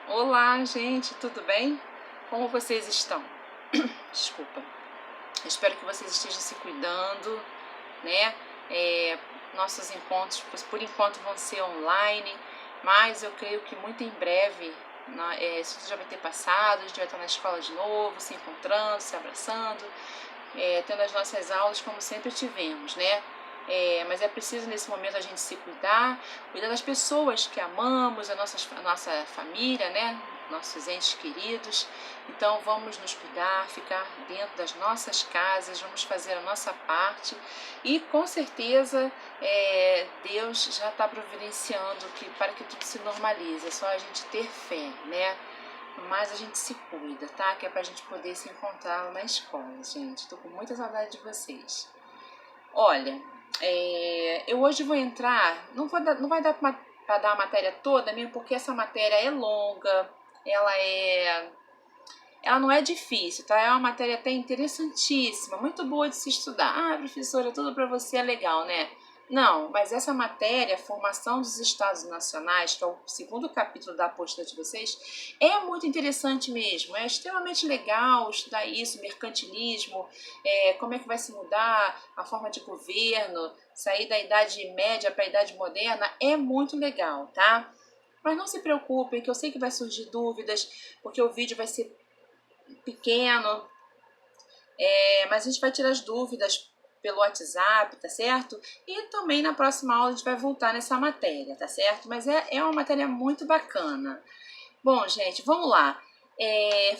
Olá, gente, tudo bem? Como vocês estão? Desculpa. Espero que vocês estejam se cuidando, né? Nossos encontros, por enquanto, vão ser online, mas eu creio que muito em breve isso tudo já vai ter passado, a gente vai estar na escola de novo, se encontrando, se abraçando, tendo as nossas aulas como sempre tivemos, né? Mas é preciso nesse momento a gente se cuidar das pessoas que amamos, a nossa família, né? Nossos entes queridos. Então vamos nos cuidar, ficar dentro das nossas casas, vamos fazer a nossa parte e com certeza Deus já está providenciando para que tudo se normalize. É só a gente ter fé, né? Mas a gente se cuida, tá? Que é pra gente poder se encontrar na escola, gente. Tô com muita saudade de vocês. Olha, eu hoje vou entrar, não vai dar pra dar a matéria toda, mesmo porque essa matéria é longa, ela é ela não é difícil, tá? É uma matéria até interessantíssima, muito boa de se estudar. Ah, professora, tudo para você é legal, né? Não, mas essa matéria, Formação dos Estados Nacionais, que é o segundo capítulo da apostila de vocês, é muito interessante mesmo. É extremamente legal estudar isso, mercantilismo, como é que vai se mudar a forma de governo, sair da Idade Média para a Idade Moderna, é muito legal, tá? Mas não se preocupem, que eu sei que vai surgir dúvidas, porque o vídeo vai ser pequeno, mas a gente vai tirar as dúvidas pelo WhatsApp, tá certo? E também na próxima aula a gente vai voltar nessa matéria, tá certo? Mas é uma matéria muito bacana. Bom, gente, vamos lá.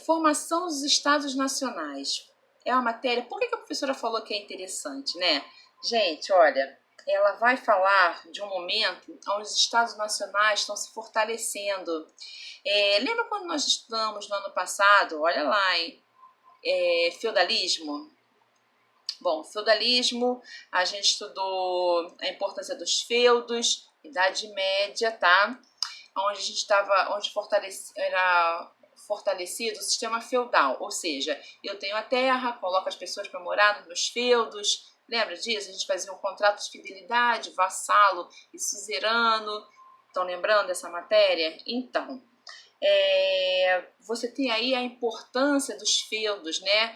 Formação dos Estados Nacionais. É uma matéria... Por que a professora falou que é interessante, né? Gente, olha, ela vai falar de um momento onde os Estados Nacionais estão se fortalecendo. Lembra quando nós estudamos no ano passado? Olha lá, hein? Feudalismo. Bom, feudalismo, a gente estudou a importância dos feudos, Idade Média, tá? Onde a gente estava, era fortalecido o sistema feudal, ou seja, eu tenho a terra, coloco as pessoas para morar nos meus feudos. Lembra disso? A gente fazia um contrato de fidelidade, vassalo e suzerano. Estão lembrando dessa matéria? Então, você tem aí a importância dos feudos, né?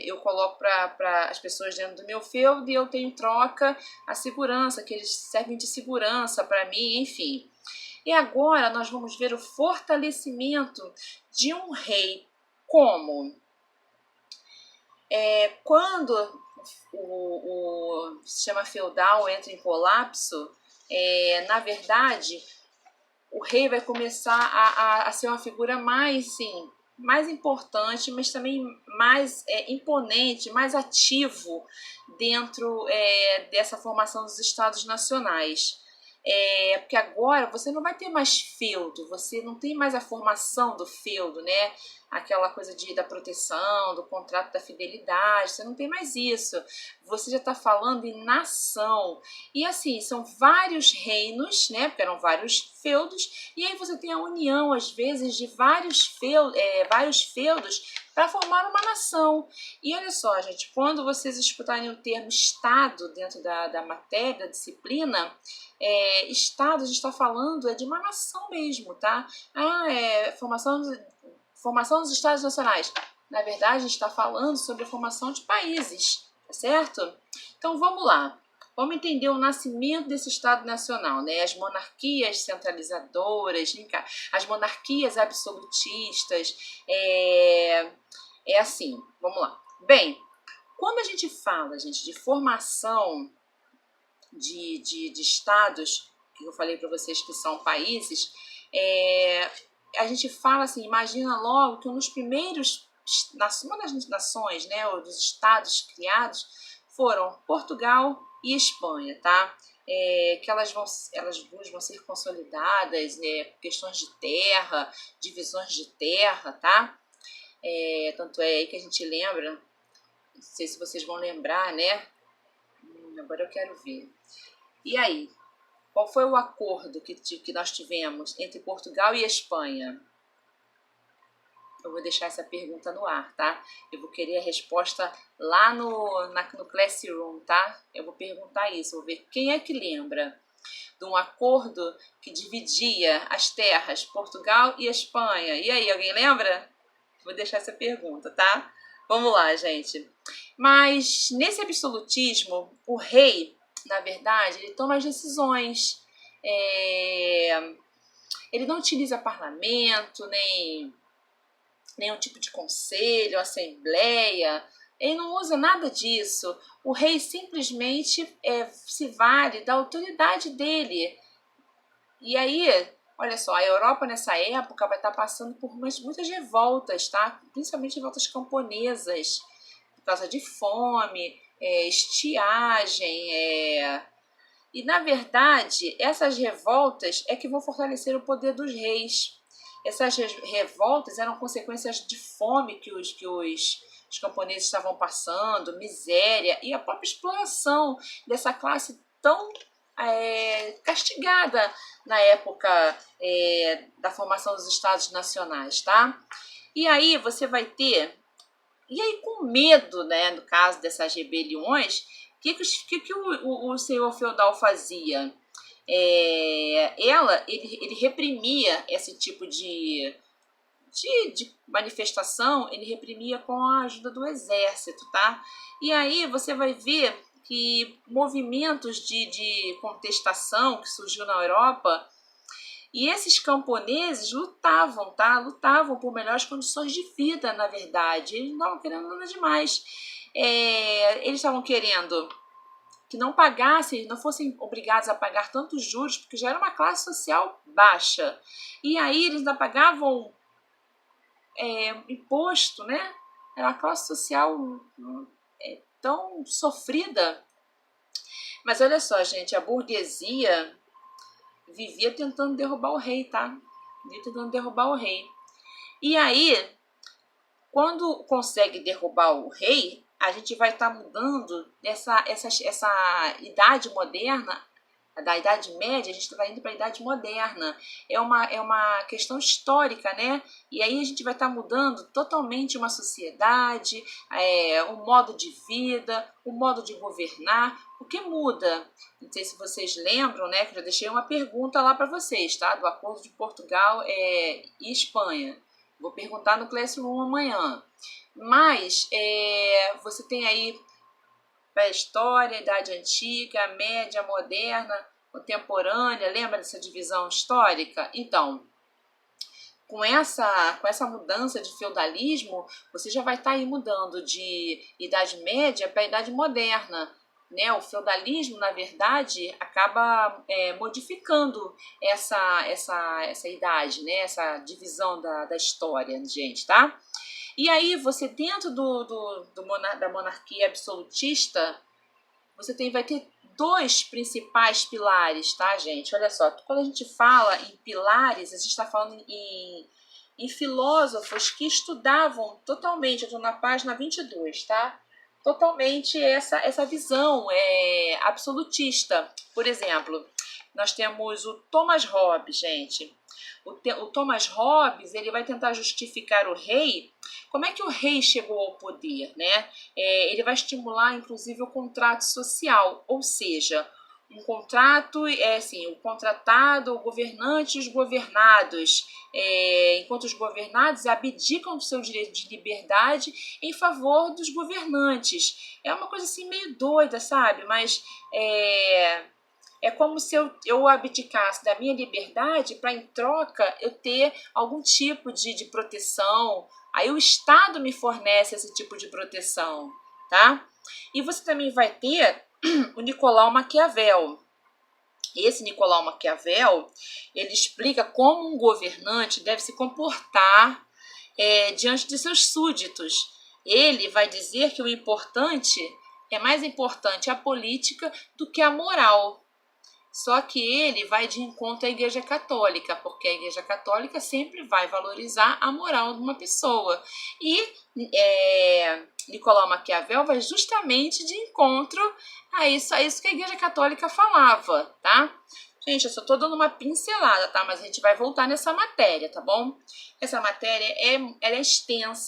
Eu coloco para as pessoas dentro do meu feudo e eu tenho em troca a segurança, que eles servem de segurança para mim, enfim. E agora nós vamos ver o fortalecimento de um rei. Como? Quando o sistema feudal entra em colapso, na verdade, o rei vai começar a ser uma figura mais, sim, mais importante, mas também mais imponente, mais ativo dentro dessa formação dos Estados Nacionais. Porque agora você não vai ter mais feudo, você não tem mais a formação do feudo, né? Aquela coisa da proteção, do contrato da fidelidade, você não tem mais isso. Você já está falando em nação. E assim, são vários reinos, né? Porque eram vários feudos, e aí você tem a união, às vezes, de vários feudos para formar uma nação. E olha só, gente, quando vocês escutarem o termo Estado dentro da matéria, da disciplina, Estado, a gente está falando de uma nação mesmo, tá? Formação dos Estados Nacionais. Na verdade, a gente está falando sobre a formação de países, tá certo? Então vamos lá. Vamos entender o nascimento desse Estado Nacional, né? As monarquias centralizadoras, as monarquias absolutistas. Assim, vamos lá. Bem, quando a gente fala, gente, de formação de estados, que eu falei para vocês que são países, a gente fala assim, imagina logo que nos primeiros, uma das nações, né, ou dos estados criados, foram Portugal e Espanha, tá? Que elas duas vão ser consolidadas, questões de terra, divisões de terra, tá? Tanto é aí que a gente lembra, não sei se vocês vão lembrar, né? Agora eu quero ver. E aí, qual foi o acordo que nós tivemos entre Portugal e Espanha? Eu vou deixar essa pergunta no ar, tá? Eu vou querer a resposta lá no Classroom, tá? Eu vou perguntar isso, vou ver quem é que lembra. de um acordo que dividia as terras Portugal e Espanha. E aí, alguém lembra? Vou deixar essa pergunta, tá? Vamos lá, gente. Mas nesse absolutismo, o rei, na verdade, ele toma as decisões. Ele não utiliza parlamento, nem nenhum tipo de conselho, assembleia. Ele não usa nada disso. O rei simplesmente se vale da autoridade dele. E aí, olha só, a Europa nessa época vai estar passando por muitas revoltas, tá? Principalmente revoltas camponesas, por causa de fome, estiagem. E, na verdade, essas revoltas é que vão fortalecer o poder dos reis. Essas revoltas eram consequências de fome que os camponeses estavam passando, miséria e a própria exploração dessa classe tão castigada na época da formação dos Estados Nacionais, tá? E aí você vai ter... E aí, com medo, né, no caso dessas rebeliões, o que o senhor feudal fazia? Ele reprimia esse tipo de manifestação, ele reprimia com a ajuda do exército, tá? E aí você vai ver que movimentos de contestação que surgiu na Europa, e esses camponeses lutavam, tá? Lutavam por melhores condições de vida, na verdade. Eles não estavam querendo nada demais. Eles estavam querendo que não pagassem, não fossem obrigados a pagar tantos juros, porque já era uma classe social baixa. E aí eles ainda pagavam imposto, né? Era uma classe social tão sofrida. Mas olha só, gente, a burguesia vivia tentando derrubar o rei, tá? Vivia tentando derrubar o rei. E aí, quando consegue derrubar o rei, a gente vai estar mudando essa idade moderna. Da Idade Média, a gente vai indo para a Idade Moderna. É uma questão histórica, né? E aí a gente vai estar mudando totalmente uma sociedade, um modo de vida, um modo de governar. O que muda? Não sei se vocês lembram, né? Que eu já deixei uma pergunta lá para vocês, tá? Do Acordo de Portugal e Espanha. Vou perguntar no Classroom amanhã. Mas você tem aí pré-história, idade antiga, média, moderna, contemporânea, lembra dessa divisão histórica? Então, com essa mudança de feudalismo, você já vai estar aí mudando de idade média para idade moderna, né? O feudalismo, na verdade, acaba modificando essa idade, né? Essa divisão da história, gente, tá? E aí, você dentro da monarquia absolutista, você vai ter dois principais pilares, tá, gente? Olha só, quando a gente fala em pilares, a gente está falando em filósofos que estudavam totalmente, eu estou na página 22, tá? Totalmente essa visão absolutista. Por exemplo, nós temos o Thomas Hobbes, gente. O Thomas Hobbes, ele vai tentar justificar o rei. Como é que o rei chegou ao poder, né? Ele vai estimular, inclusive, o contrato social, ou seja, um contrato o contratado, o governante e os governados, enquanto os governados abdicam do seu direito de liberdade em favor dos governantes. É uma coisa assim meio doida, sabe? Mas é como se eu abdicasse da minha liberdade para, em troca, eu ter algum tipo de proteção. Aí o Estado me fornece esse tipo de proteção, tá? E você também vai ter o Nicolau Maquiavel. Esse Nicolau Maquiavel, ele explica como um governante deve se comportar diante de seus súditos. Ele vai dizer que é mais importante a política do que a moral. Só que ele vai de encontro à Igreja Católica, porque a Igreja Católica sempre vai valorizar a moral de uma pessoa. E Nicolau Maquiavel vai justamente de encontro a isso que a Igreja Católica falava, tá? Gente, eu só tô dando uma pincelada, tá? Mas a gente vai voltar nessa matéria, tá bom? Essa matéria ela é extensa.